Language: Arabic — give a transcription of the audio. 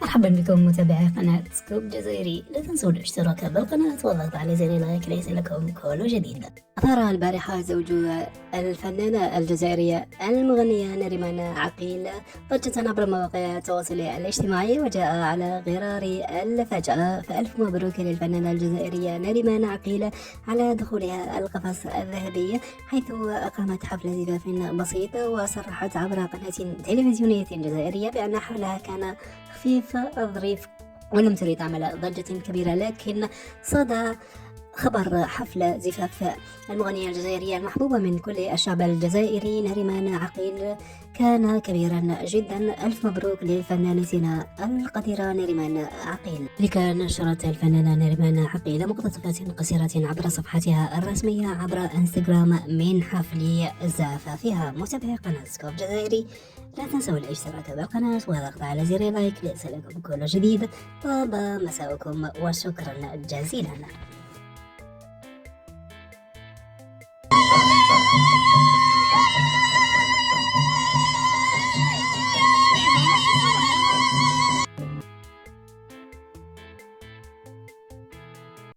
مرحبا بكم متابعي قناة سكوب جزائري. لا تنسوا الاشتراك بالقناة والضغط على زر لايك ليصلكم كل جديد. أثار البارحة زوج الفنانة الجزائرية المغنية نريمان عقيل ضجة عبر مواقع التواصل الاجتماعي، وجاء على غرار الفجأة. فألف مبروك للفنانة الجزائرية نريمان عقيل على دخولها القفص الذهبي، حيث أقامت حفل زفاف بسيط وصرحت عبر قناة تلفزيونية جزائرية بأن حفلها كان خفيف الظريف ولم تريد عمل ضجة كبيرة. لكن صدى خبر حفل زفاف المغنية الجزائرية المحبوبة من كل الشعب الجزائري نريمان عقيل كان كبيرا جدا. ألف مبروك لفنانتنا القديرة نريمان عقيل. لك نشرت الفنانة نريمان عقيل مقتطفات قصيرة عبر صفحتها الرسمية عبر انستغرام من حفل زفافها. متابعي قناة سكوب جزائري، لا تنسوا الاشتراك بالقناة والضغط على زر لايك ليصلكم كل جديد. طاب مساؤكم وشكرا جزيلا.